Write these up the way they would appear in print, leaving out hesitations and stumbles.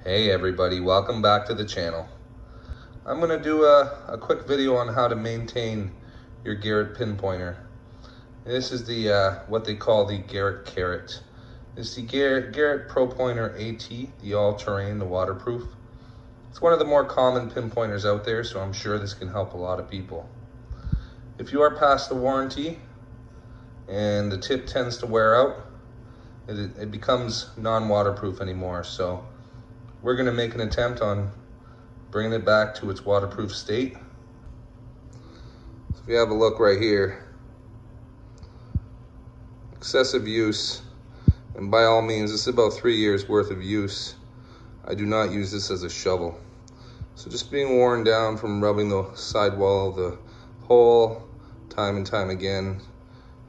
Hey everybody, welcome back to the channel. I'm going to do a quick video on how to maintain your Garrett pinpointer. This is the what they call the Garrett Carrot. It's the Garrett Pro Pointer AT, the all-terrain, the waterproof. It's one of the more common pinpointers out there, so I'm sure this can help a lot of people. If you are past the warranty and the tip tends to wear out, it becomes non-waterproof anymore. So we're going to make an attempt on bringing it back to its waterproof state. So if you have a look right here, excessive use, and by all means, this is about 3 years worth of use. I do not use this as a shovel. So just being worn down from rubbing the sidewall of the hole time and time again,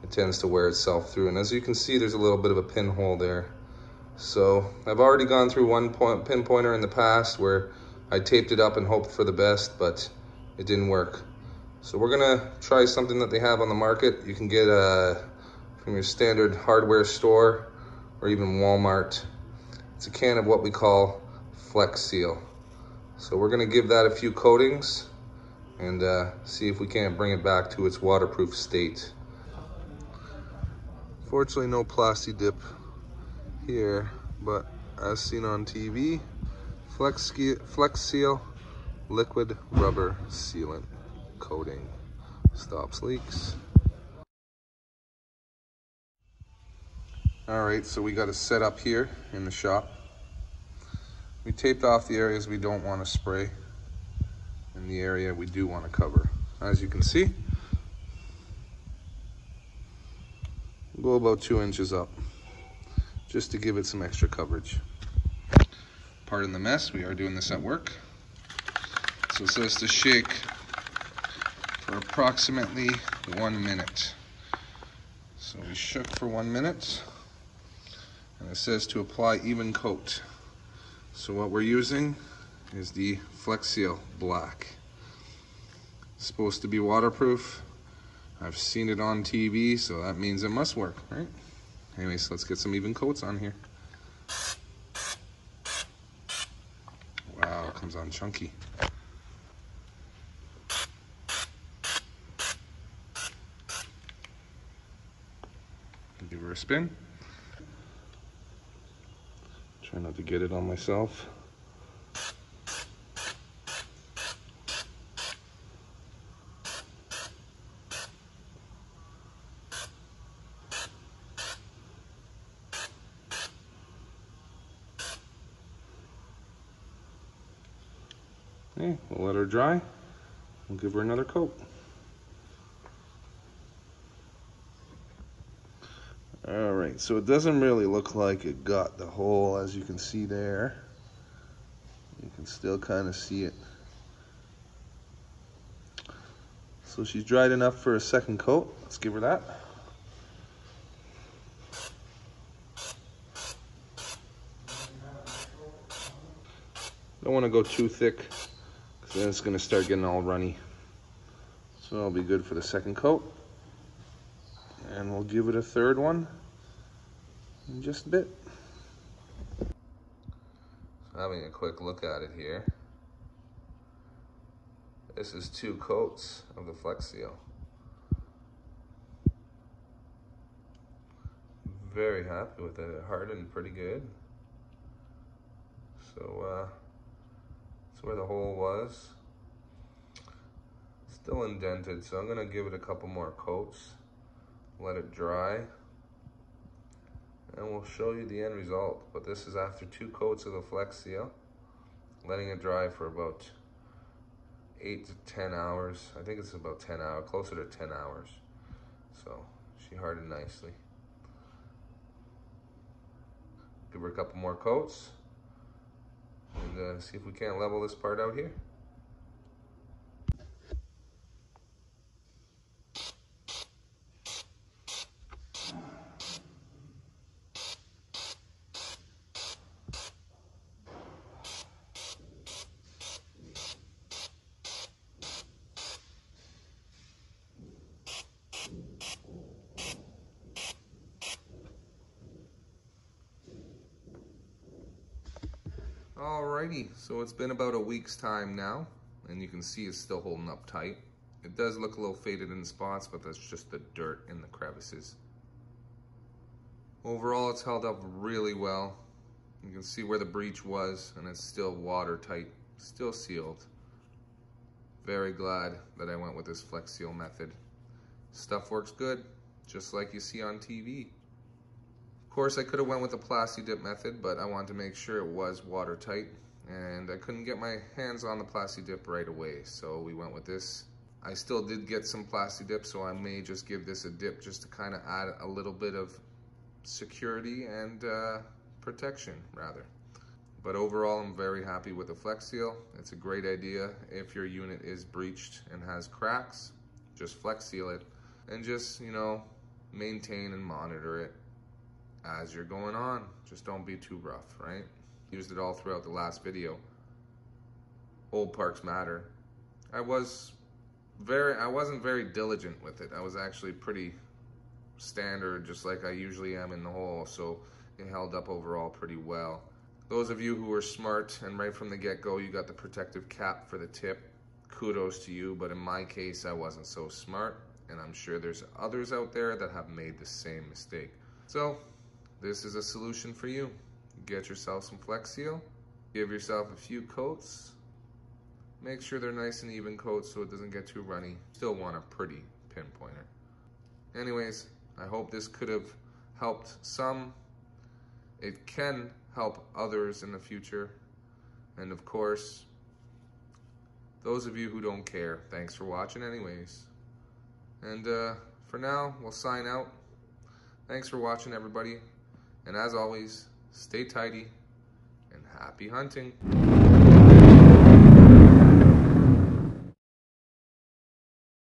it tends to wear itself through. And as you can see, there's a little bit of a pinhole there. So I've already gone through one pinpointer in the past where I taped it up and hoped for the best, but it didn't work. So we're gonna try something that they have on the market. You can get from your standard hardware store or even Walmart. It's a can of what we call Flex Seal. So we're gonna give that a few coatings and see if we can't bring it back to its waterproof state. Fortunately, no plasti dip here, but as seen on TV, Flex Seal liquid rubber sealant coating stops leaks. All right, so we got it set up here in the shop. We taped off the areas we don't want to spray and the area we do want to cover. As you can see, we'll go about 2 inches up, just to give it some extra coverage. Pardon the mess, we are doing this at work. So it says to shake for approximately 1 minute. So we shook for 1 minute, and it says to apply even coat. So what we're using is the Flex Seal Black. It's supposed to be waterproof. I've seen it on TV, so that means it must work, right? Anyways, let's get some even coats on here. Wow, it comes on chunky. Give her a spin. Try not to get it on myself. Okay, we'll let her dry. We'll give her another coat. All right, so it doesn't really look like it got the hole, as you can see there. You can still kind of see it. So she's dried enough for a second coat. Let's give her that. Don't want to go too thick, because then it's going to start getting all runny. So it'll be good for the second coat. And we'll give it a third one in just a bit. So having a quick look at it here. This is 2 coats of the Flex Seal. Very happy with it. It hardened pretty good. So that's where the hole was. Still indented, so I'm gonna give it a couple more coats. Let it dry, and we'll show you the end result. But this is after 2 coats of the Flex Seal, letting it dry for about 8 to 10 hours. I think it's about 10 hours, closer to 10 hours. So she hardened nicely. Give her a couple more coats and see if we can't level this part out here. Alrighty, so it's been about a week's time now, and you can see it's still holding up tight. It does look a little faded in spots, but that's just the dirt in the crevices. Overall, it's held up really well. You can see where the breach was, and it's still watertight, still sealed. Very glad that I went with this Flex Seal method. Stuff works good, just like you see on TV. Of course, I could have went with the Plasti Dip method, but I wanted to make sure it was watertight, and I couldn't get my hands on the Plasti Dip right away, so we went with this. I still did get some Plasti Dip, so I may just give this a dip just to kind of add a little bit of security and protection, rather. But overall, I'm very happy with the Flex Seal. It's a great idea if your unit is breached and has cracks. Just Flex Seal it and just, you know, maintain and monitor it as you're going on. Just don't be too rough, right? Used it all throughout the last video. Old parts matter. I wasn't very diligent with it. I was actually pretty standard, just like I usually am in the hole, so it held up overall pretty well. Those of you who were smart and right from the get-go you got the protective cap for the tip, kudos to you, but in my case I wasn't so smart, and I'm sure there's others out there that have made the same mistake. So this is a solution for you. Get yourself some Flex Seal, give yourself a few coats, make sure they're nice and even coats so it doesn't get too runny. Still want a pretty pinpointer. Anyways, I hope this could have helped some. It can help others in the future. And of course, those of you who don't care, thanks for watching anyways. And for now, we'll sign out. Thanks for watching, everybody. And as always, stay tidy and happy hunting.